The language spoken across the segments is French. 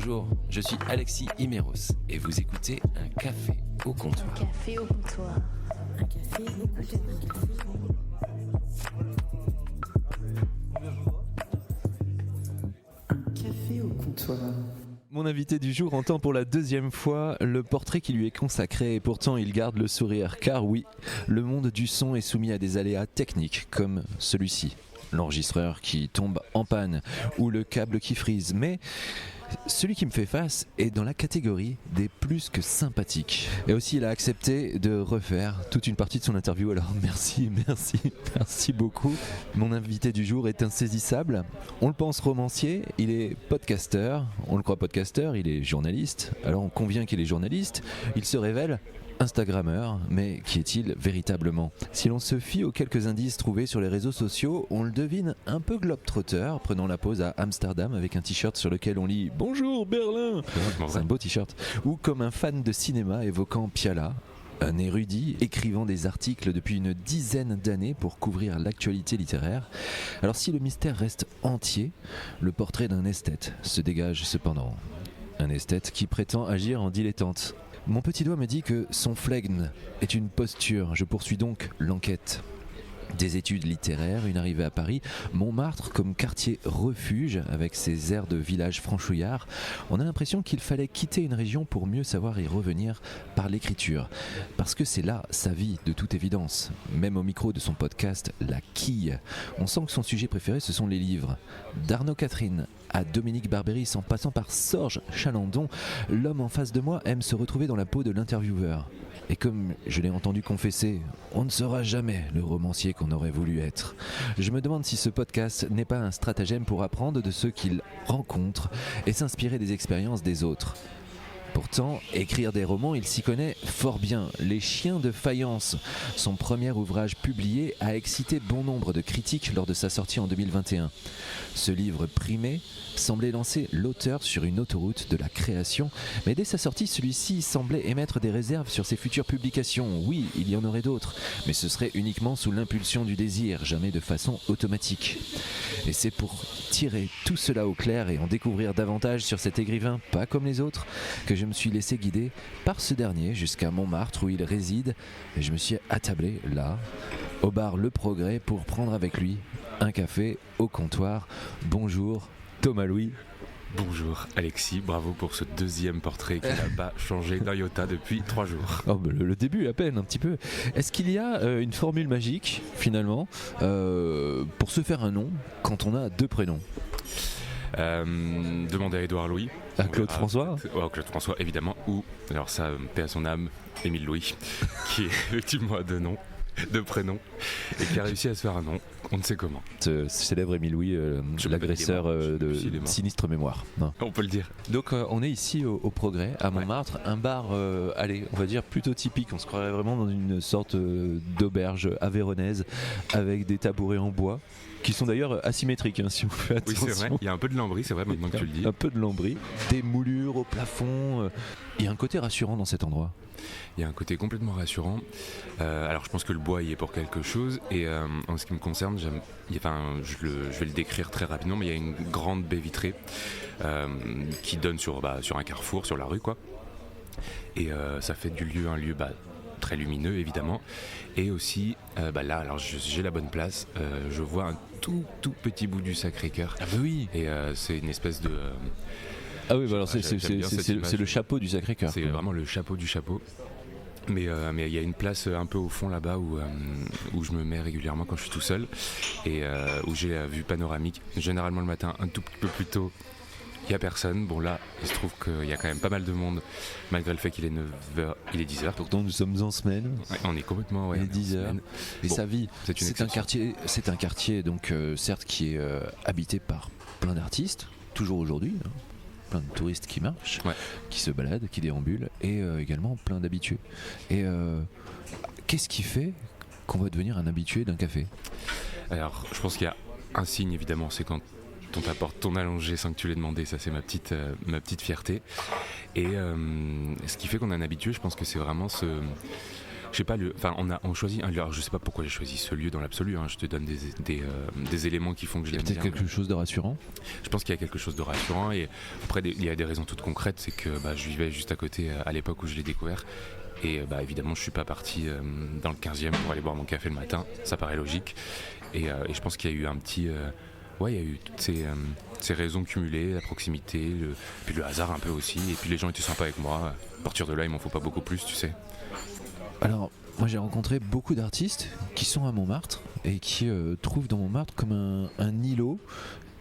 Bonjour, je suis Alexis Imeros et vous écoutez Un café au comptoir. Un café au comptoir. Un café au comptoir. Un café au comptoir. Mon invité du jour entend pour la deuxième fois le portrait qui lui est consacré et pourtant il garde le sourire car oui, le monde du son est soumis à des aléas techniques comme celui-ci. L'enregistreur qui tombe en panne ou le câble qui frise, mais celui qui me fait face est dans la catégorie des plus que sympathiques. Et aussi il a accepté de refaire toute une partie de son interview, alors merci beaucoup. Mon invité du jour est insaisissable, on le pense romancier, il est podcasteur, on le croit podcasteur, il est journaliste, alors on convient qu'il est journaliste, il se révèle Instagrammeur, mais qui est-il véritablement ? Si l'on se fie aux quelques indices trouvés sur les réseaux sociaux, on le devine un peu globe-trotter, prenant la pause à Amsterdam avec un t-shirt sur lequel on lit « Bonjour Berlin !» C'est un beau t-shirt. Ou comme un fan de cinéma évoquant Piala, un érudit écrivant des articles depuis une dizaine d'années pour couvrir l'actualité littéraire. Alors si le mystère reste entier, le portrait d'un esthète se dégage cependant. Un esthète qui prétend agir en dilettante. Mon petit doigt me dit que son flegme est une posture. Je poursuis donc l'enquête. Des études littéraires, une arrivée à Paris, Montmartre comme quartier refuge avec ses airs de village franchouillard. On a l'impression qu'il fallait quitter une région pour mieux savoir y revenir par l'écriture. Parce que c'est là sa vie, de toute évidence. Même au micro de son podcast La Quille, on sent que son sujet préféré ce sont les livres. D'Arnaud Catherine à Dominique Barbéris en passant par Sorge Chalandon, l'homme en face de moi aime se retrouver dans la peau de l'intervieweur. Et comme je l'ai entendu confesser, on ne sera jamais le romancier qu'on aurait voulu être. Je me demande si ce podcast n'est pas un stratagème pour apprendre de ceux qu'il rencontre et s'inspirer des expériences des autres. Pourtant, écrire des romans, il s'y connaît fort bien. Les Chiens de faïence, son premier ouvrage publié, a excité bon nombre de critiques lors de sa sortie en 2021. Ce livre primé semblait lancer l'auteur sur une autoroute de la création, mais dès sa sortie, celui-ci semblait émettre des réserves sur ses futures publications. Oui, il y en aurait d'autres, mais ce serait uniquement sous l'impulsion du désir, jamais de façon automatique. Et c'est pour tirer tout cela au clair et en découvrir davantage sur cet écrivain, pas comme les autres, que je me suis laissé guider par ce dernier jusqu'à Montmartre où il réside, et je me suis attablé là, au bar Le Progrès, pour prendre avec lui un café au comptoir. Bonjour Thomas Louis. Bonjour Alexis, bravo pour ce deuxième portrait qui n'a pas changé d'un iota depuis 3 jours. Oh, bah le début à peine, un petit peu. Est-ce qu'il y a une formule magique finalement pour se faire un nom quand on a deux prénoms ? Demandez à Édouard Louis. À Claude François ? Claude François évidemment, ou, alors ça, paix à son âme, Émile Louis, qui est effectivement à deux prénoms, et qui a réussi à se faire un nom, on ne sait comment. Ce célèbre Émile Louis, l'agresseur de sinistre mémoire. Non. On peut le dire. Donc on est ici au Progrès, à Montmartre, un bar, allez, on va dire plutôt typique, on se croirait vraiment dans une sorte d'auberge avéronaise, avec des tabourets en bois, qui sont d'ailleurs asymétriques, hein, si vous faites attention. Oui, c'est vrai, il y a un peu de lambris, c'est vrai, maintenant que tu le dis. Un peu de lambris, des moulures au plafond, il y a un côté rassurant dans cet endroit. Il y a un côté complètement rassurant. Alors je pense que le bois y est pour quelque chose, et en ce qui me concerne, je vais le décrire très rapidement, mais il y a une grande baie vitrée qui donne sur un carrefour, sur la rue, quoi. Et ça fait du lieu un lieu très lumineux évidemment, et aussi là, alors j'ai la bonne place, je vois un tout petit bout du Sacré-Cœur. Ah bah oui. Et c'est une espèce de ah oui, bah alors c'est le chapeau du Sacré-Cœur. C'est vraiment le chapeau du chapeau. Mais il y a une place un peu au fond là-bas où je me mets régulièrement quand je suis tout seul, et où j'ai la vue panoramique. Généralement le matin, un tout petit peu plus tôt, il n'y a personne. Bon là, il se trouve qu'il y a quand même pas mal de monde, malgré le fait qu'il est 9h, il est 10h. Pourtant nous sommes en semaine. Ouais, on est complètement il est 10h. Et sa vie, c'est un quartier donc certes qui est habité par plein d'artistes, toujours aujourd'hui, hein. Plein de touristes qui marchent, qui se baladent, qui déambulent, et également plein d'habitués. Et qu'est-ce qui fait qu'on va devenir un habitué d'un café ? Alors, je pense qu'il y a un signe, évidemment, c'est quand on t'apporte ton allongé sans que tu l'aies demandé. Ça, c'est ma petite fierté. Et ce qui fait qu'on est un habitué, je pense que c'est vraiment je sais pas, on choisit. Alors je sais pas pourquoi j'ai choisi ce lieu dans l'absolu. Hein, je te donne des éléments qui font que je Il y a l'aime peut-être bien. quelque chose de rassurant. Je pense qu'il y a quelque chose de rassurant et après il y a des raisons toutes concrètes, c'est que je vivais juste à côté à l'époque où je l'ai découvert et évidemment je suis pas parti dans le 15e pour aller boire mon café le matin, ça paraît logique et je pense qu'il y a eu un petit il y a eu toutes ces raisons cumulées, la proximité, puis le hasard un peu aussi, et puis les gens étaient sympas avec moi. À partir de là, il m'en faut pas beaucoup plus, tu sais. Alors, moi j'ai rencontré beaucoup d'artistes qui sont à Montmartre et qui trouvent dans Montmartre comme un îlot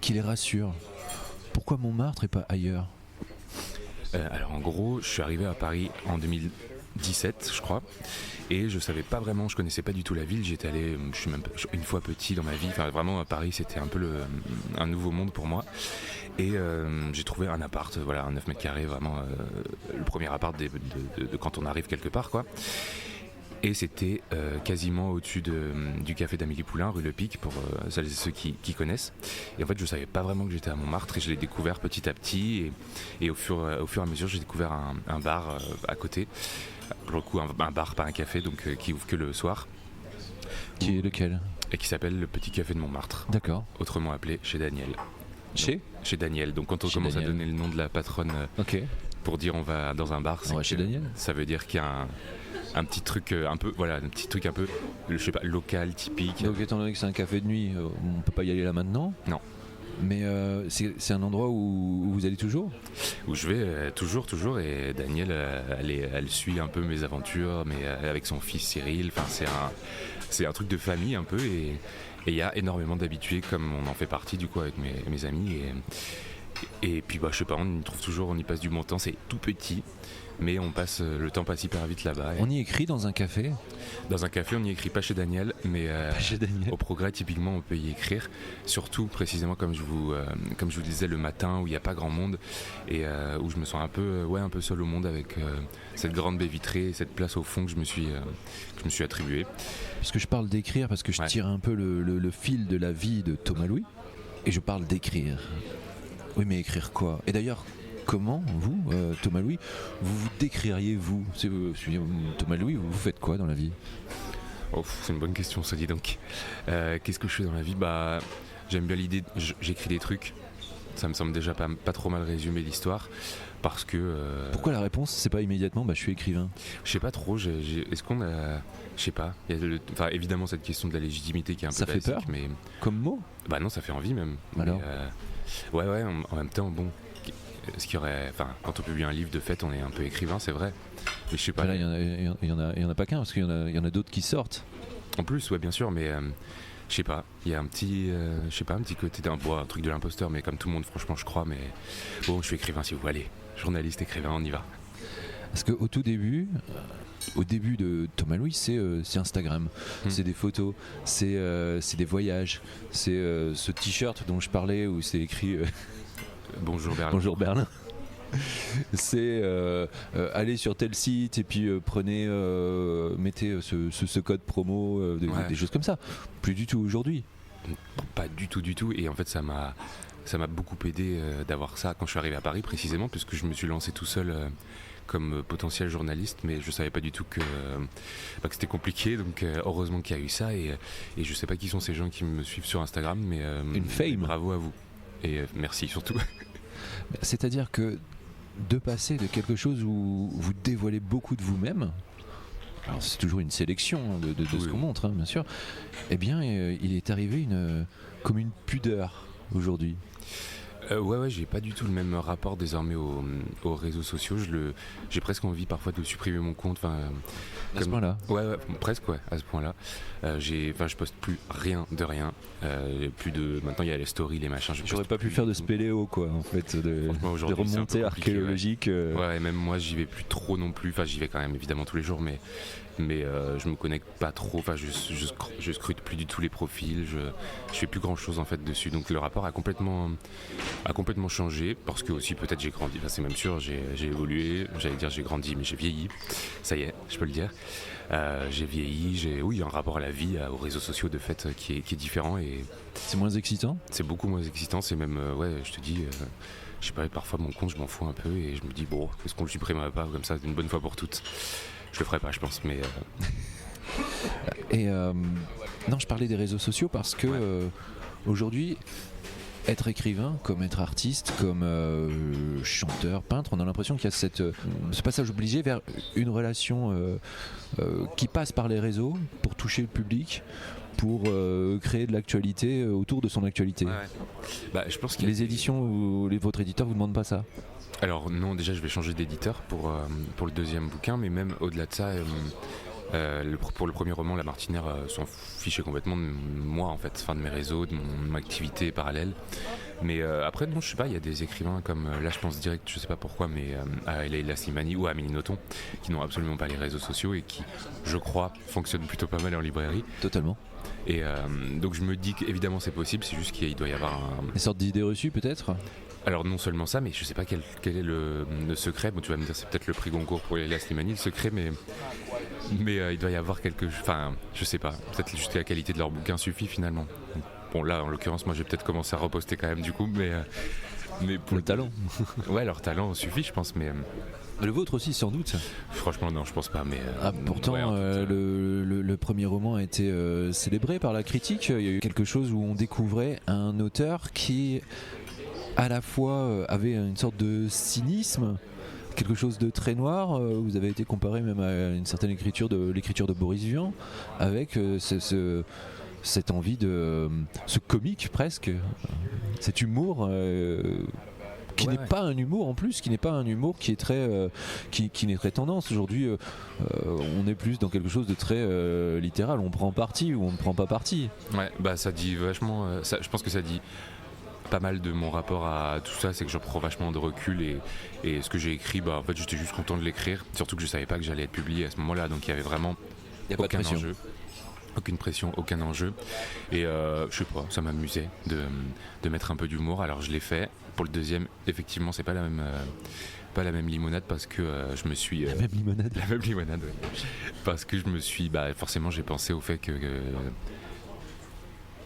qui les rassure. Pourquoi Montmartre et pas ailleurs ? Alors en gros, je suis arrivé à Paris en 2017, je crois, et je savais pas vraiment, je connaissais pas du tout la ville. J'étais allé, je suis même une fois petit dans ma vie. Enfin, vraiment à Paris, c'était un peu un nouveau monde pour moi. Et j'ai trouvé un appart, un 9 mètres carrés, vraiment le premier appart de quand on arrive quelque part, quoi. Et c'était quasiment au-dessus du café d'Amélie Poulain, rue Le Pic, pour celles et ceux qui connaissent. Et en fait, je savais pas vraiment que j'étais à Montmartre et je l'ai découvert petit à petit. Et au fur et à mesure, j'ai découvert un bar à côté. Pour le coup, un bar, pas un café, donc qui ouvre que le soir. Qui est lequel ? Et qui s'appelle le Petit Café de Montmartre. D'accord. Autrement appelé chez Daniel. Chez Daniel. Donc quand on commence à donner le nom de la patronne pour dire on va dans un bar, c'est chez Daniel. Ça veut dire qu'il y a un petit truc un peu je sais pas, local, typique. Donc étant donné que c'est un café de nuit, on peut pas y aller là maintenant ? Non. Mais c'est un endroit où vous allez toujours ? Où je vais toujours, et Daniel elle suit un peu mes aventures, mais avec son fils Cyril. Enfin, c'est un truc de famille un peu, et il y a énormément d'habitués comme on en fait partie du coup avec mes amis, et puis je sais pas, on y trouve toujours, on y passe du bon temps. C'est tout petit, mais le temps passe hyper vite là-bas. On y écrit dans un café ? Dans un café, on n'y écrit pas chez Daniel, mais chez Daniel. Au Progrès, typiquement, on peut y écrire. Surtout, précisément, comme je vous disais, le matin, où il n'y a pas grand monde, et où je me sens un peu seul au monde, avec cette grande baie vitrée, cette place au fond que je me suis attribuée. Parce que je parle d'écrire, parce que je tire un peu le fil de la vie de Thomas Louis, et je parle d'écrire. Oui, mais écrire quoi ? Et d'ailleurs, comment, vous, Thomas Louis, vous décririez, vous ? Thomas Louis, vous faites quoi dans la vie ? C'est une bonne question, ça dit donc. Qu'est-ce que je fais dans la vie ? J'aime bien l'idée, j'écris des trucs. Ça me semble déjà pas trop mal résumer l'histoire. Parce que. Pourquoi la réponse, c'est pas immédiatement je suis écrivain ? Je sais pas trop, est-ce qu'on a. Je sais pas. Il y a évidemment cette question de la légitimité qui est un peu basique. Ça fait peur mais... Comme mot ? Non, ça fait envie même. Alors ouais, en même temps, bon. Ce qu'il y aurait, quand on publie un livre, de fait, on est un peu écrivain, c'est vrai. Mais je sais pas. Là, il y en a pas qu'un, parce qu'il y en a d'autres qui sortent. En plus, ouais, bien sûr, mais je sais pas. Il y a un petit côté un truc de l'imposteur, mais comme tout le monde, franchement, je crois. Mais bon, je suis écrivain, si vous voulez. Journaliste, écrivain, on y va. Parce qu'au tout début, de Thomas Louis, c'est Instagram, c'est des photos, c'est des voyages, c'est ce t-shirt dont je parlais où c'est écrit. Bonjour Berlin. Bonjour Berlin. C'est aller sur tel site et puis mettez ce code promo, des choses comme ça. Plus du tout aujourd'hui. Pas du tout. Et en fait, ça m'a beaucoup aidé d'avoir ça quand je suis arrivé à Paris, précisément, puisque je me suis lancé tout seul comme potentiel journaliste, mais je savais pas du tout que c'était compliqué. Donc heureusement qu'il y a eu ça, et je sais pas qui sont ces gens qui me suivent sur Instagram, mais une fame. Bravo à vous. Et merci surtout. C'est-à-dire que de passer de quelque chose où vous dévoilez beaucoup de vous-même, alors c'est toujours une sélection de ce qu'on montre, bien sûr, eh bien il est arrivé comme une pudeur aujourd'hui. Ouais, j'ai pas du tout le même rapport désormais aux réseaux sociaux. J'ai presque envie parfois de supprimer mon compte. À ce point-là. Ouais, presque, à ce point-là. Je poste plus rien de rien. Maintenant, il y a les stories, les machins. J'aurais pas pu faire de spéléo, quoi, en fait, de remontées archéologiques. Ouais, et même moi, j'y vais plus trop non plus. Enfin, j'y vais quand même évidemment tous les jours, mais je me connecte pas trop. Enfin, je scrute plus du tout les profils. Je fais plus grand chose en fait dessus. Donc le rapport a complètement changé, parce que aussi peut-être j'ai grandi. Enfin, c'est même sûr, j'ai évolué. J'allais dire j'ai grandi, mais j'ai vieilli. Ça y est, je peux le dire. J'ai vieilli. Il y a un rapport à la vie, aux réseaux sociaux de fait qui est différent, et c'est moins excitant. C'est beaucoup moins excitant. C'est même je te dis. je sais pas, parfois mon compte je m'en fous un peu et je me dis bon, est-ce qu'on le supprimerait pas comme ça une bonne fois pour toutes. Je le ferai pas je pense, mais Et non, je parlais des réseaux sociaux parce que aujourd'hui, être écrivain, comme être artiste, comme chanteur, peintre, on a l'impression qu'il y a ce passage obligé vers une relation qui passe par les réseaux pour toucher le public, pour créer de l'actualité autour de son actualité. ouais. Bah, je pense qu'il y a Les éditions ou votre éditeur vous demandent pas ça? Alors non, déjà je vais changer d'éditeur pour le deuxième bouquin, mais même au-delà de ça, pour le premier roman, La Martinière s'en fichait complètement de moi en fait, enfin de mes réseaux, de mon activité parallèle. Mais après non, je sais pas, il y a des écrivains comme là je pense direct, je sais pas pourquoi, mais à Leila Slimani ou à Amélie Nothomb, qui n'ont absolument pas les réseaux sociaux et qui, je crois, fonctionnent plutôt pas mal en librairie. Totalement. Et donc je me dis qu'évidemment c'est possible, c'est juste qu'il doit y avoir Une sorte d'idée reçue peut-être? Alors non seulement ça, mais je sais pas quel est le secret. Bon, tu vas me dire c'est peut-être le prix Goncourt pour Leila Slimani, le secret, mais il doit y avoir enfin, je sais pas. Peut-être juste la qualité de leur bouquin suffit finalement. Bon là, en l'occurrence, moi j'ai peut-être commencé à reposter quand même du coup, mais pour Le talent. ouais, leur talent suffit, je pense, mais Le vôtre aussi sans doute. franchement non, je pense pas. Mais Pourtant, ouais, en fait, le premier roman a été célébré par la critique. Il y a eu quelque chose où on découvrait un auteur qui, à la fois, avait une sorte de cynisme, quelque chose de très noir. Vous avez été comparé même à une certaine l'écriture de Boris Vian, avec cette envie de ce comique presque, cet humour. Qui n'est pas un humour en plus, qui n'est pas un humour qui est très, qui n'est très tendance. Aujourd'hui, on est plus dans quelque chose de très littéral. On prend parti ou on ne prend pas parti. ouais, bah ça dit vachement. Je pense que ça dit pas mal de mon rapport à tout ça, c'est que je prends vachement de recul et ce que j'ai écrit, bah en fait j'étais juste content de l'écrire. Surtout que je savais pas que j'allais être publié à ce moment-là, donc il y avait vraiment aucun enjeu. Aucune pression, aucun enjeu. Et je sais pas, ça m'amusait de mettre un peu d'humour. Alors je l'ai fait. Pour le deuxième, effectivement, c'est pas la même limonade parce que je me suis. La même limonade. La même limonade, ouais. Parce que je me suis. Bah, forcément, j'ai pensé au fait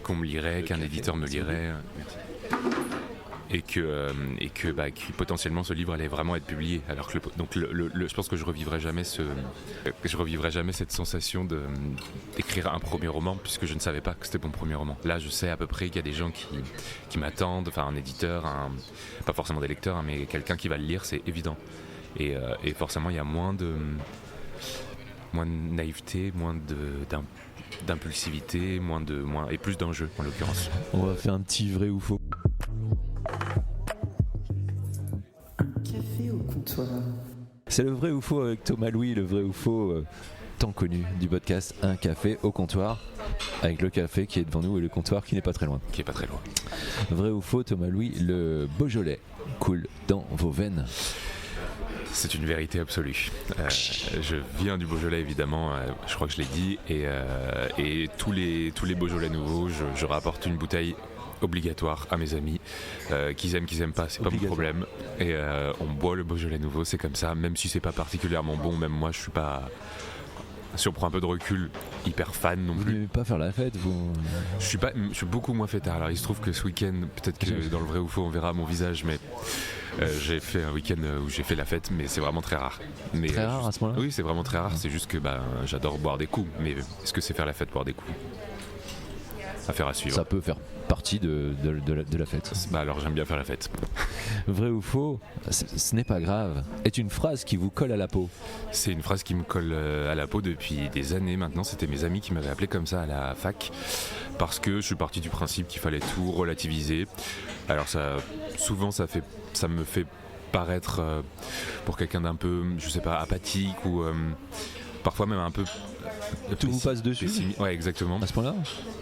qu'on me lirait, qu'un éditeur me lirait. Merci. Et que potentiellement ce livre allait vraiment être publié. Alors que je pense que je revivrai jamais cette sensation d'écrire un premier roman, puisque je ne savais pas que c'était mon premier roman. Là, je sais à peu près qu'il y a des gens qui m'attendent, enfin un éditeur, pas forcément des lecteurs, hein, mais quelqu'un qui va le lire, c'est évident. Et forcément, il y a moins de naïveté, moins d'impulsivité, et plus d'enjeux en l'occurrence. On va faire un petit vrai ou faux. Café au comptoir. C'est le vrai ou faux avec Thomas Louis, le vrai ou faux tant connu du podcast Un café au comptoir, avec le café qui est devant nous et le comptoir qui n'est pas très loin. Qui est pas très loin. Vrai ou faux Thomas Louis, le Beaujolais coule dans vos veines? C'est une vérité absolue. Je viens du Beaujolais évidemment, je crois que je l'ai dit, et tous les Beaujolais nouveaux, je rapporte une bouteille obligatoire à mes amis, qu'ils aiment pas, c'est pas mon problème. Et on boit le Beaujolais nouveau, c'est comme ça, même si c'est pas particulièrement bon, même moi je suis pas. Si on prend un peu de recul, hyper fan non Vous plus. n'aimez pas faire la fête, vous? Je suis beaucoup moins fêtard. Alors il se trouve que ce week-end, peut-être que dans le vrai ou faux on verra mon visage, mais j'ai fait un week-end où j'ai fait la fête, mais c'est vraiment très rare. Mais, Très rare à ce moment-là? Oui, c'est vraiment très rare. C'est juste que j'adore boire des coups, mais est-ce que c'est faire la fête, boire des coups? Affaire à suivre. Ça peut faire partie de la fête. Alors j'aime bien faire la fête. Vrai ou faux, ce n'est pas grave, est une phrase qui vous colle à la peau. C'est une phrase qui me colle à la peau depuis des années maintenant. C'était mes amis qui m'avaient appelé comme ça à la fac, parce que je suis parti du principe qu'il fallait tout relativiser. Alors souvent ça me fait paraître pour quelqu'un d'un peu, je sais pas, apathique ou parfois même un peu. Tout vous passe dessus? Ouais, exactement. À ce point-là?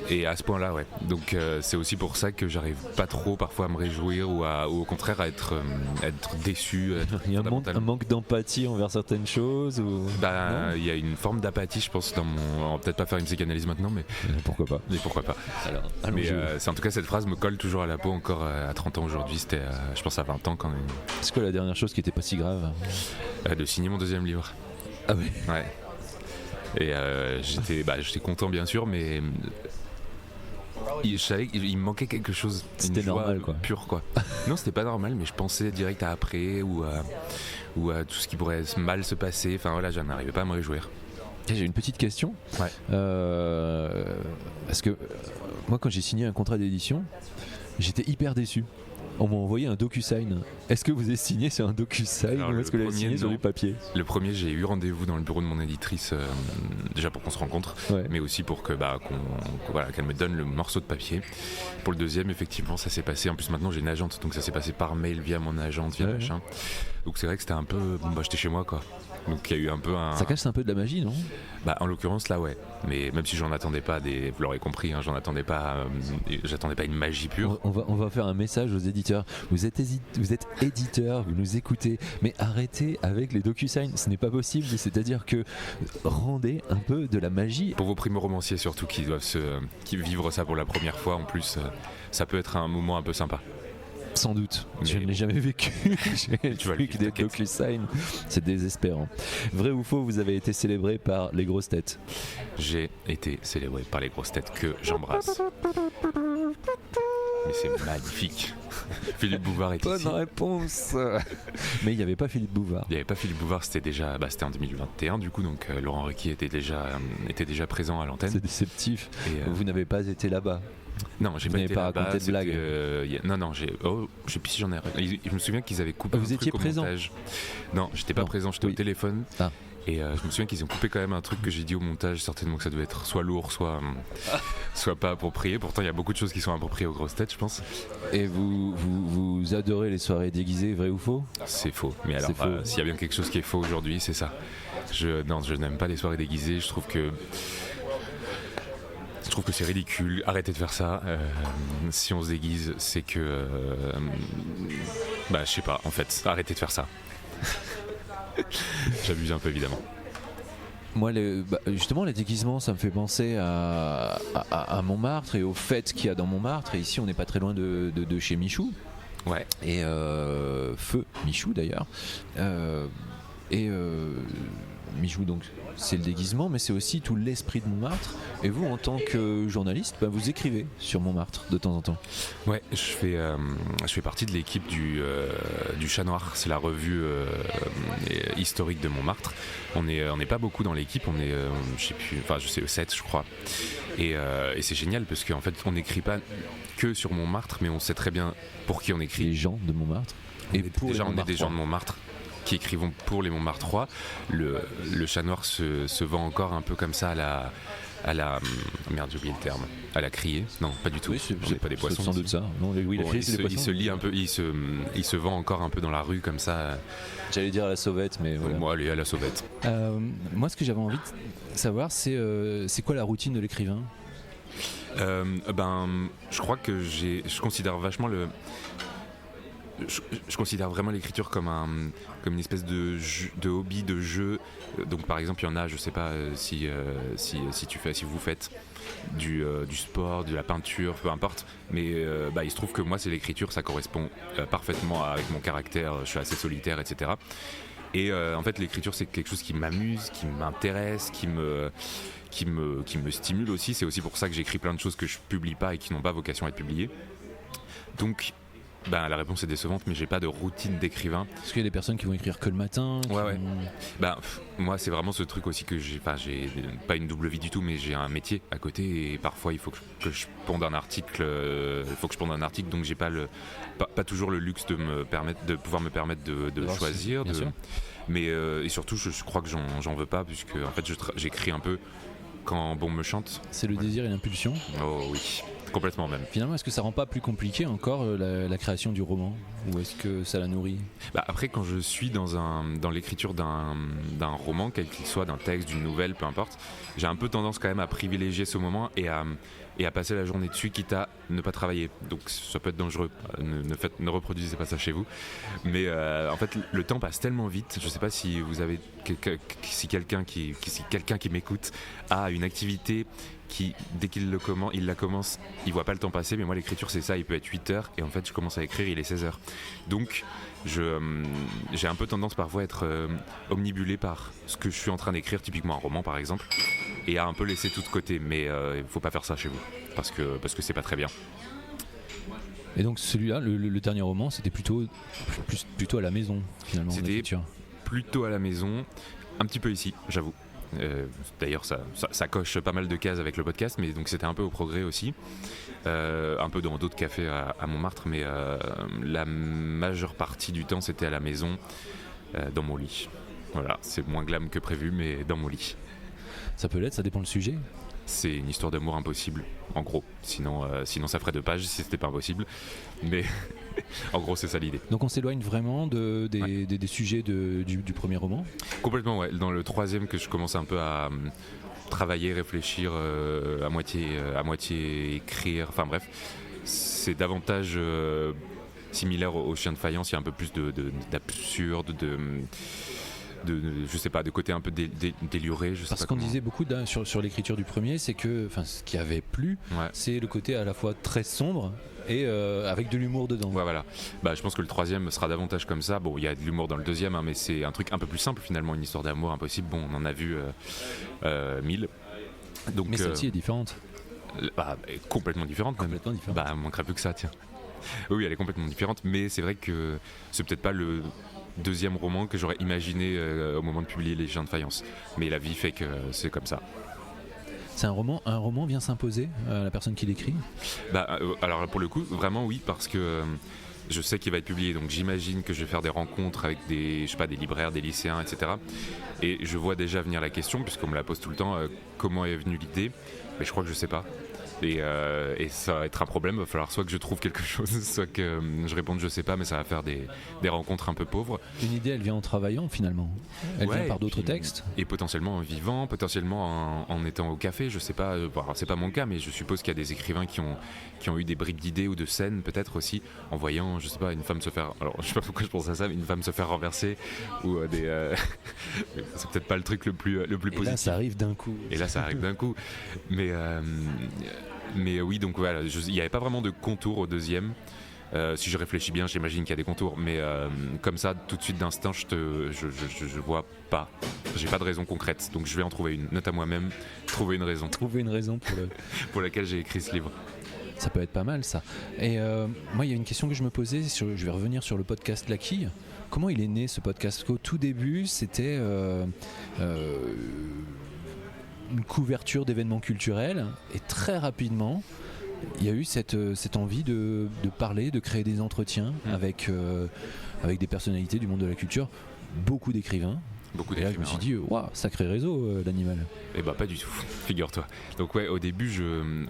Et à ce point-là, ouais. Donc c'est aussi pour ça que j'arrive pas trop parfois à me réjouir ou au contraire à être déçu. Il y a un manque d'empathie envers certaines choses ou... Il y a une forme d'apathie, je pense, on va peut-être pas faire une psychanalyse maintenant, mais pourquoi pas. Mais pourquoi pas. Alors, mais en tout cas, cette phrase me colle toujours à la peau encore à 30 ans aujourd'hui. C'était, je pense, à 20 ans quand même. Est-ce que la dernière chose qui était pas si grave? De signer mon deuxième livre. Ah oui. Ouais. Et j'étais content bien sûr, mais je savais qu'il me manquait quelque chose. C'était une joie normal, quoi. Pure, quoi. Non, c'était pas normal, mais je pensais direct à après ou à tout ce qui pourrait mal se passer. Enfin voilà, je n'arrivais pas à me réjouir. J'ai une petite question. Ouais. Parce que moi, quand j'ai signé un contrat d'édition, j'étais hyper déçu. On m'a envoyé un DocuSign. Est-ce que vous avez signé sur un DocuSign Alors, ou est-ce que vous l'avez signé sur non. du papier? Le premier, j'ai eu rendez-vous dans le bureau de mon éditrice, déjà pour qu'on se rencontre, Ouais. mais aussi pour que qu'elle me donne le morceau de papier. Pour le deuxième, effectivement, ça s'est passé. En plus, maintenant, j'ai une agente, donc ça s'est passé par mail via mon agente, via Ouais. machin. Donc c'est vrai que c'était un peu, j'étais chez moi, quoi. Donc il y a eu un peu un. Ça cache un peu de la magie, non? En l'occurrence là, ouais. Mais même si j'en attendais pas vous l'aurez compris, hein, j'attendais pas une magie pure. On va faire un message aux éditeurs. Vous êtes éditeur, vous nous écoutez, mais arrêtez avec les DocuSign. Ce n'est pas possible. C'est-à-dire que rendez un peu de la magie. Pour vos primo-romanciers surtout qui vivre ça pour la première fois, en plus, ça peut être un moment un peu sympa. Sans doute. Mais Je ne l'ai jamais vécu. J'ai Tu vas le vu vivre, que des t'inquiète. DocuSign. C'est désespérant. Vrai ou faux, vous avez été célébré par les grosses têtes? J'ai été célébré par les grosses têtes que j'embrasse. Mais c'est magnifique. Philippe Bouvard est ici. Bonne réponse. Mais il n'y avait pas Philippe Bouvard. Il n'y avait pas Philippe Bouvard, c'était en 2021 du coup, donc Laurent Ruquier était déjà présent à l'antenne. C'est déceptif. Et, Vous n'avez pas été là-bas. non, j'ai vous pas n'avez été pas là-bas, raconté de blagues. non, je sais plus si j'en ai. Je me souviens qu'ils avaient coupé Vous un truc étiez au présent? montage. Non, j'étais pas Non. présent, j'étais Oui. au téléphone. Ah. Et je me souviens qu'ils ont coupé quand même un truc que j'ai dit au montage, certainement que ça devait être soit lourd, soit pas approprié. Pourtant, il y a beaucoup de choses qui sont appropriées aux grosses têtes, je pense. Et vous adorez les soirées déguisées, vrai ou faux? C'est faux. Mais alors, C'est faux. s'il y a bien quelque chose qui est faux aujourd'hui, c'est ça. Je n'aime pas les soirées déguisées. Je trouve que c'est ridicule. Arrêtez de faire ça. Si on se déguise, c'est que, je sais pas. En fait, arrêtez de faire ça. J'abuse un peu évidemment. Moi, justement, les déguisements, ça me fait penser à Montmartre et aux fêtes qu'il y a dans Montmartre. Et ici, on n'est pas très loin de chez Michou. Ouais. Et Feu Michou d'ailleurs. Michou, donc, c'est le déguisement, mais c'est aussi tout l'esprit de Montmartre. Et vous, en tant que journaliste, vous écrivez sur Montmartre de temps en temps. Ouais, je fais partie de l'équipe du Chat Noir. C'est la revue historique de Montmartre. On n'est pas beaucoup dans l'équipe. On est, je sais 7, je crois. Et c'est génial parce qu'en fait, on n'écrit pas que sur Montmartre, mais on sait très bien pour qui on écrit. Les gens de Montmartre. On est des gens de Montmartre qui écrivons pour les Montmartrois. Le Chat Noir se vend encore un peu comme ça à la merde, j'ai oublié le terme. À la criée. Non, pas du tout. Oui, On n'est pas des poissons. sans doute ça. Non, oui, la Bon, criée, c'est des il poissons. se lit un peu, il se vend encore un peu dans la rue comme ça. J'allais dire à la sauvette, mais voilà. Moi, allez, à la sauvette. Moi, ce que j'avais envie de savoir, c'est quoi la routine de l'écrivain? Je crois que je considère vachement je considère vraiment l'écriture comme une espèce de hobby, de jeu. Donc par exemple, il y en a, je sais pas si vous faites du sport, de la peinture, peu importe. Mais il se trouve que moi, c'est l'écriture, ça correspond parfaitement avec mon caractère. Je suis assez solitaire, etc. Et en fait, l'écriture, c'est quelque chose qui m'amuse, qui m'intéresse, qui me stimule aussi. C'est aussi pour ça que j'écris plein de choses que je publie pas et qui n'ont pas vocation à être publiées. Donc, la réponse est décevante, mais j'ai pas de routine d'écrivain. Est-ce qu'il y a des personnes qui vont écrire que le matin? Ouais. Moi, c'est vraiment ce truc aussi que j'ai pas une double vie du tout, mais j'ai un métier à côté et parfois il faut que je ponde un article. Donc j'ai pas toujours le luxe de pouvoir me permettre de choisir. Bien sûr. Mais et surtout, je crois que j'en veux pas, puisque en fait, j'écris un peu quand bon me chante. C'est le désir et l'impulsion. Oh oui, complètement même. Finalement, est-ce que ça rend pas plus compliqué encore la création du roman? Ou est-ce que ça la nourrit? Après, quand je suis dans l'écriture d'un roman, quel qu'il soit, d'un texte, d'une nouvelle, peu importe, j'ai un peu tendance quand même à privilégier ce moment et à passer la journée dessus, quitte à ne pas travailler. Donc ça peut être dangereux. Ne reproduisez pas ça chez vous. Mais en fait, le temps passe tellement vite. Je sais pas si vous avez si quelqu'un qui m'écoute a une activité qui, dès qu'il la commence, il voit pas le temps passer. Mais moi, l'écriture, c'est ça. Il peut être 8 heures et en fait, je commence à écrire, il est 16 heures. Donc j'ai un peu tendance parfois à être omnibulé par ce que je suis en train d'écrire, typiquement un roman par exemple. et à un peu laisser tout de côté. Mais il faut pas faire ça chez vous parce que c'est pas très bien. Et donc celui-là, le dernier roman, c'était plutôt à la maison finalement. C'était l'écriture. Plutôt à la maison, un petit peu ici, j'avoue. D'ailleurs, ça coche pas mal de cases avec le podcast, mais donc c'était un peu au Progrès aussi, un peu dans d'autres cafés à Montmartre, mais la majeure partie du temps c'était à la maison, dans mon lit. Voilà, c'est moins glam que prévu, mais dans mon lit. Ça peut l'être, ça dépend le sujet. C'est une histoire d'amour impossible, en gros. Sinon ça ferait 2 pages si c'était pas impossible. Mais en gros, c'est ça l'idée. Donc on s'éloigne vraiment des sujets du premier roman. Complètement, ouais. Dans le 3e que je commence un peu à travailler, réfléchir, à moitié écrire, enfin bref, c'est davantage similaire au Chien de faïence. Il y a un peu plus d'absurde, je sais pas, de côté un peu déluré. Parce qu'on disait beaucoup sur l'écriture du premier, c'est que ce qui avait plu, c'est le côté à la fois très sombre et avec de l'humour dedans. Ouais, voilà. Je pense que le 3e sera davantage comme ça. Bon, il y a de l'humour dans le 2e, mais c'est un truc un peu plus simple finalement, une histoire d'amour impossible. Bon, on en a vu 1000. Donc, mais celle-ci est différente. Complètement différente. Complètement différente. Manquerait plus que ça, tiens. Oui, elle est complètement différente, mais c'est vrai que c'est peut-être pas le 2e roman que j'aurais imaginé au moment de publier Les Chiens de faïence. Mais la vie fait que c'est comme ça. C'est un roman vient s'imposer à la personne qui l'écrit ? Alors pour le coup, vraiment oui, parce que je sais qu'il va être publié, donc j'imagine que je vais faire des rencontres avec des libraires, des lycéens, etc. Et je vois déjà venir la question, puisqu'on me la pose tout le temps, comment est venue l'idée ? Mais je crois que je sais pas. Et ça va être un problème, il va falloir soit que je trouve quelque chose, soit que je réponde je sais pas, mais ça va faire des rencontres un peu pauvres. Une idée, elle vient en travaillant finalement. Elle vient par d'autres textes. Et potentiellement en vivant, potentiellement en étant au café, je sais pas, c'est pas mon cas, mais je suppose qu'il y a des écrivains qui ont eu des briques d'idées ou de scènes peut-être aussi, en voyant, je sais pas, une femme se faire, alors je sais pas pourquoi je pense à ça, mais une femme se faire renverser, ou c'est peut-être pas le truc le plus positif. Et là ça arrive d'un coup. Mais oui, donc voilà, il n'y avait pas vraiment de contour au 2e. Si je réfléchis bien, j'imagine qu'il y a des contours, mais comme ça, tout de suite d'instinct, je vois pas. J'ai pas de raison concrète, donc je vais en trouver une. Note à moi-même, trouver une raison. Trouver une raison pour laquelle j'ai écrit ce livre. Ça peut être pas mal ça. Et moi, il y a une question que je me posais, je vais revenir sur le podcast La Quille. Comment il est né ce podcast ? Au tout début, c'était une couverture d'événements culturels, et très rapidement il y a eu cette envie de parler, de créer des entretiens avec des personnalités du monde de la culture, beaucoup d'écrivains. Et là je me suis dit, waouh, sacré réseau l'animal. Eh pas du tout, figure-toi. Donc au début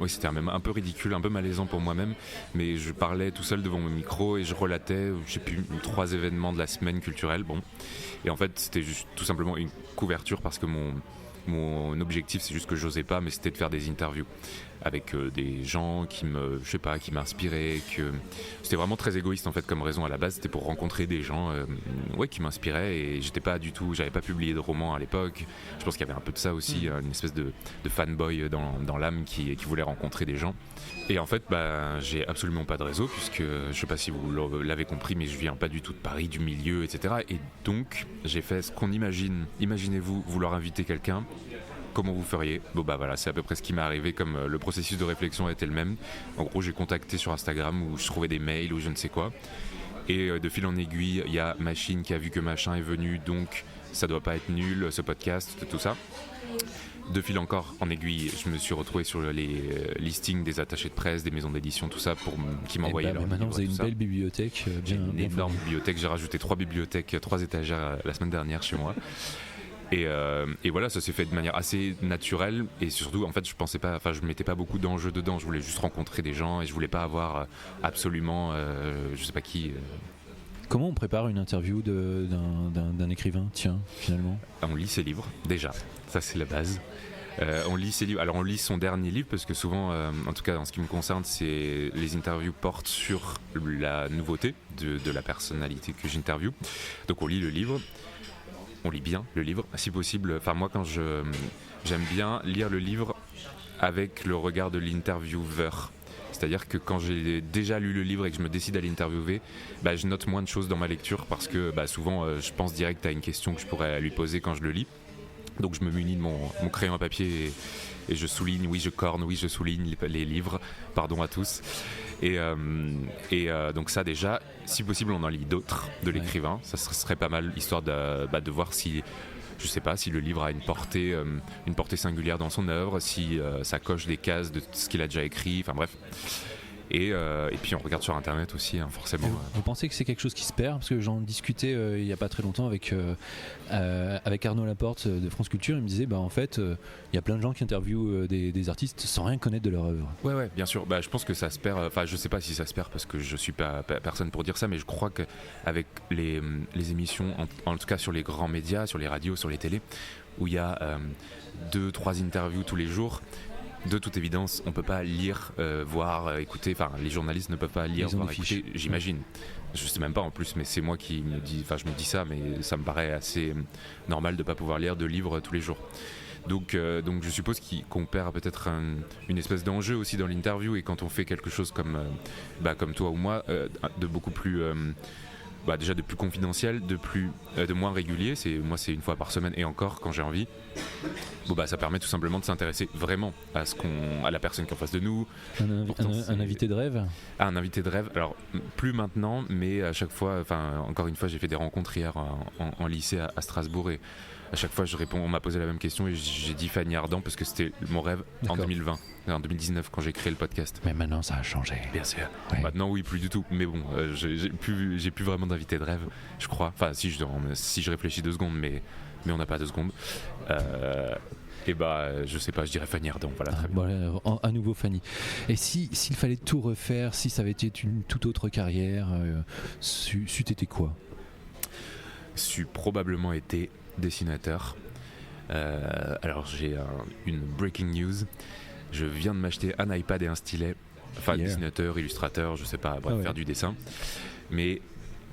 c'était même un peu ridicule, un peu malaisant pour moi-même, mais je parlais tout seul devant mon micro et je relatais, je sais plus, 3 événements de la semaine culturelle. Bon, et en fait c'était juste tout simplement une couverture parce que mon objectif, c'est juste que j'osais pas, mais c'était de faire des interviews avec des gens qui m'inspiraient, que c'était vraiment très égoïste en fait comme raison à la base, c'était pour rencontrer des gens qui m'inspiraient, et j'avais pas publié de roman à l'époque. Je pense qu'il y avait un peu de ça aussi, une espèce de fanboy dans l'âme qui voulait rencontrer des gens. Et en fait, j'ai absolument pas de réseau, puisque je sais pas si vous l'avez compris, mais je viens pas du tout de Paris, du milieu, etc. Et donc, j'ai fait ce qu'on imagine. Imaginez-vous vouloir inviter quelqu'un, comment vous feriez ? Voilà, c'est à peu près ce qui m'est arrivé, comme le processus de réflexion était le même. En gros, j'ai contacté sur Instagram, où je trouvais des mails ou je ne sais quoi. Et de fil en aiguille, il y a Machine qui a vu que Machin est venu, donc ça doit pas être nul, ce podcast, tout ça. De fil encore en aiguille, je me suis retrouvé sur les listings des attachés de presse, des maisons d'édition, tout ça, qui m'envoyaient leurs livres. Maintenant, vous avez une belle bibliothèque. Une énorme bibliothèque. J'ai rajouté 3 bibliothèques, 3 étagères la semaine dernière chez moi. Et voilà, ça s'est fait de manière assez naturelle, et surtout, en fait, je mettais pas beaucoup d'enjeux dedans. Je voulais juste rencontrer des gens, et je voulais pas avoir absolument, je sais pas qui. Comment on prépare une interview d'un écrivain, finalement ? On lit ses livres, déjà. Ça, c'est la base. On lit ses livres. Alors, on lit son dernier livre, parce que souvent, en tout cas, en ce qui me concerne, les interviews portent sur la nouveauté de la personnalité que j'interviewe. Donc, on lit le livre. On lit bien le livre, si possible. Enfin, moi, quand j'aime bien lire le livre avec le regard de l'intervieweur. C'est-à-dire que quand j'ai déjà lu le livre et que je me décide à l'interviewer, je note moins de choses dans ma lecture, parce que souvent je pense direct à une question que je pourrais lui poser quand je le lis. Donc je me munis de mon crayon à papier et je souligne, oui je corne, oui je souligne les livres, pardon à tous. Et donc ça déjà, si possible on en lit d'autres de l'écrivain, ça serait pas mal, histoire de voir si, je sais pas, si le livre a une portée singulière dans son œuvre, si ça coche des cases de ce qu'il a déjà écrit, enfin bref. Et puis on regarde sur internet aussi, hein, forcément. Vous pensez que c'est quelque chose qui se perd? Parce que j'en discutais il n'y a pas très longtemps avec Arnaud Laporte de France Culture. Il me disait en fait il y a plein de gens qui interviewent des artistes sans rien connaître de leur œuvre. Ouais, bien sûr. Je pense que ça se perd. Enfin, je sais pas si ça se perd parce que je suis pas personne pour dire ça, mais je crois qu'avec les émissions, en tout cas sur les grands médias, sur les radios, sur les télés, où il y a 2-3 interviews tous les jours, de toute évidence, on peut pas lire, voir, écouter. Enfin, les journalistes ne peuvent pas lire, voir, écouter. J'imagine. Je sais même pas en plus, mais c'est moi qui me dis. Enfin, je me dis ça, mais ça me paraît assez normal de pas pouvoir lire de livres tous les jours. Donc je suppose qu'on perd peut-être une espèce d'enjeu aussi dans l'interview, et quand on fait quelque chose comme toi ou moi, de beaucoup plus déjà de plus confidentiel, de moins régulier. C'est une fois par semaine, et encore quand j'ai envie. Ça permet tout simplement de s'intéresser vraiment à la personne qui est en face de nous. Un invité de rêve. Un invité de rêve. Alors plus maintenant, mais à chaque fois. Enfin, encore une fois, j'ai fait des rencontres hier en lycée à Strasbourg, et à chaque fois je réponds. On m'a posé la même question et j'ai dit Fanny Ardant parce que c'était mon rêve. D'accord. En 2020, en 2019 quand j'ai créé le podcast. Mais maintenant ça a changé. Bien sûr. Ouais. Maintenant oui, plus du tout. Mais bon, j'ai plus vraiment d'invité de rêve, je crois. Enfin, si je réfléchis 2 secondes, mais on n'a pas 2 secondes. Je sais pas, je dirais Fanny Ardant. Voilà, très bien. À nouveau Fanny. Et s'il fallait tout refaire, si ça avait été une toute autre carrière, c'eût été quoi? C'eût probablement été dessinateur. Alors j'ai une breaking news. Je viens de m'acheter un iPad et un stylet. Enfin, dessinateur, illustrateur, je sais pas, bref, faire du dessin. Mais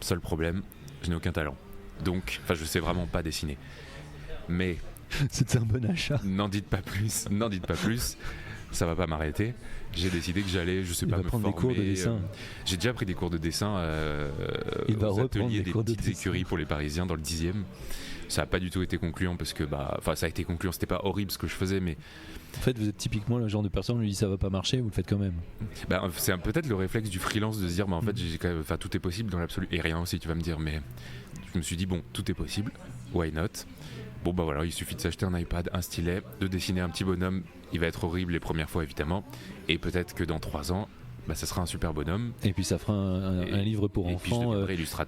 seul problème, je n'ai aucun talent. Donc, je sais vraiment pas dessiner. Mais c'était un bon achat. N'en dites pas plus. Ça va pas m'arrêter. J'ai décidé que j'allais, je sais pas, me prendre former. Des cours de dessin. J'ai déjà pris des cours de dessin aux ateliers des petites écuries pour les Parisiens dans le 10e. Ça n'a pas du tout été concluant parce que ça a été concluant. C'était pas horrible ce que je faisais, mais en fait, vous êtes typiquement le genre de personne où on lui dit ça va pas marcher, vous le faites quand même. C'est peut-être le réflexe du freelance de se dire en fait j'ai quand même, tout est possible dans l'absolu, et rien aussi, tu vas me dire, mais je me suis dit tout est possible, why not. Voilà, il suffit de s'acheter un iPad, un stylet, de dessiner un petit bonhomme. Il va être horrible les premières fois évidemment, et peut-être que dans 3 ans ça sera un super bonhomme. Et puis ça fera un livre pour enfants,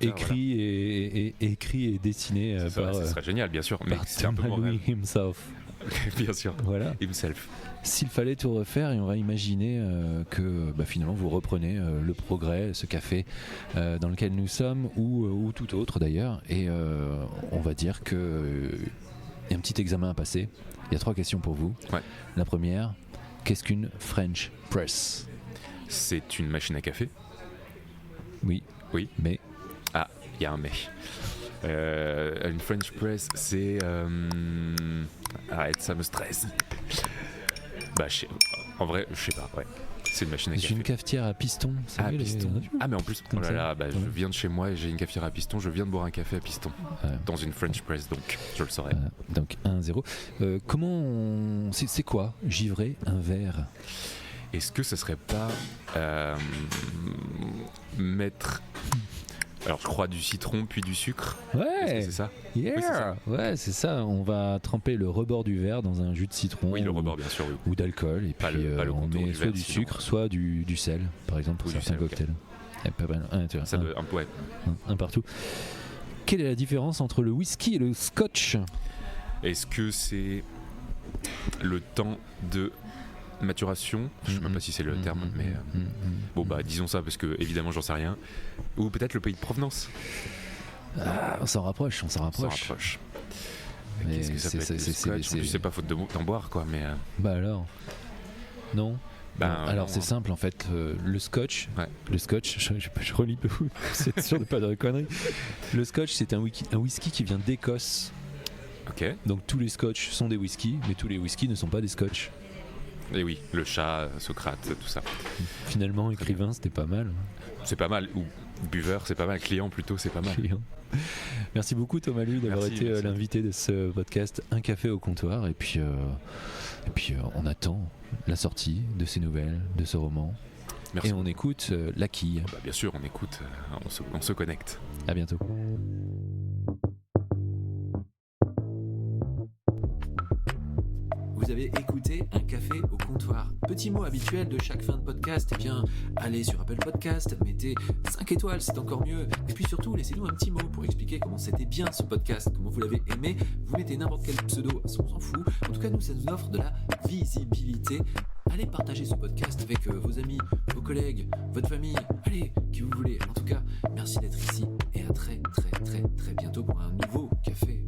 écrit et dessiné par. Ça serait génial, bien sûr. Mais c'est un peu mon rêve. Himself. Bien sûr. Voilà. Himself. S'il fallait tout refaire, et on va imaginer que finalement vous reprenez le Progrès, ce café dans lequel nous sommes, ou tout autre d'ailleurs, et on va dire que il y a un petit examen à passer. Il y a 3 questions pour vous. Ouais. La première, qu'est-ce qu'une French press? C'est une machine à café. Oui. Mais. Ah, il y a un mais. Une French press, c'est. Arrête, ça me stresse. En vrai, je sais pas, ouais. C'est une machine à café. J'ai une cafetière à piston. À piston. Mais en plus, je viens de chez moi et j'ai une cafetière à piston. Je viens de boire un café à piston dans une French press, donc je le saurais. Donc 1-0. Comment c'est quoi givrer un verre? Est-ce que ce serait pas mettre. Alors je crois du citron puis du sucre. Ouais. C'est ça. Yeah. Oui, c'est ça. Ouais, c'est ça. On va tremper le rebord du verre dans un jus de citron. Oui, le rebord bien sûr. Oui. Ou d'alcool, et pas puis le on met soit du sucre, soit du sel, par exemple pour certains cocktails. Okay. Un partout. Quelle est la différence entre le whisky et le scotch? Est-ce que c'est le temps de maturation, je sais même pas si c'est le terme, mais disons ça parce que évidemment j'en sais rien, ou peut-être le pays de provenance. On s'en rapproche. Mais qu'est-ce que ça peut être, le scotch? En plus, c'est pas faute d'en boire quoi, mais alors non. Alors non, c'est simple en fait, le scotch, je relis peu, c'est sûr de pas dire de conneries. Le scotch, c'est un whisky qui vient d'Écosse. Ok. Donc tous les scotch sont des whiskies, mais tous les whiskies ne sont pas des scotch. Et oui, le chat, Socrate, tout ça. Finalement, écrivain, c'était pas mal. C'est pas mal, ou buveur, c'est pas mal. Client plutôt, c'est pas mal. Merci beaucoup Thomas Lu d'avoir Merci, été merci. l'invité de ce podcast Un café au comptoir. Et puis on attend la sortie de ces nouvelles, de ce roman. Merci. Et on écoute La Quille. Bah, bien sûr, on écoute, on se connecte. À bientôt. Vous avez écouté Un café au comptoir. Petit mot habituel de chaque fin de podcast, eh bien, allez sur Apple Podcast, mettez 5 étoiles, c'est encore mieux. Et puis surtout, laissez-nous un petit mot pour expliquer comment c'était bien ce podcast, comment vous l'avez aimé. Vous mettez n'importe quel pseudo, on s'en fout. En tout cas, nous, ça nous offre de la visibilité. Allez partager ce podcast avec vos amis, vos collègues, votre famille, allez, qui vous voulez. En tout cas, merci d'être ici et à très très très très bientôt pour un nouveau café.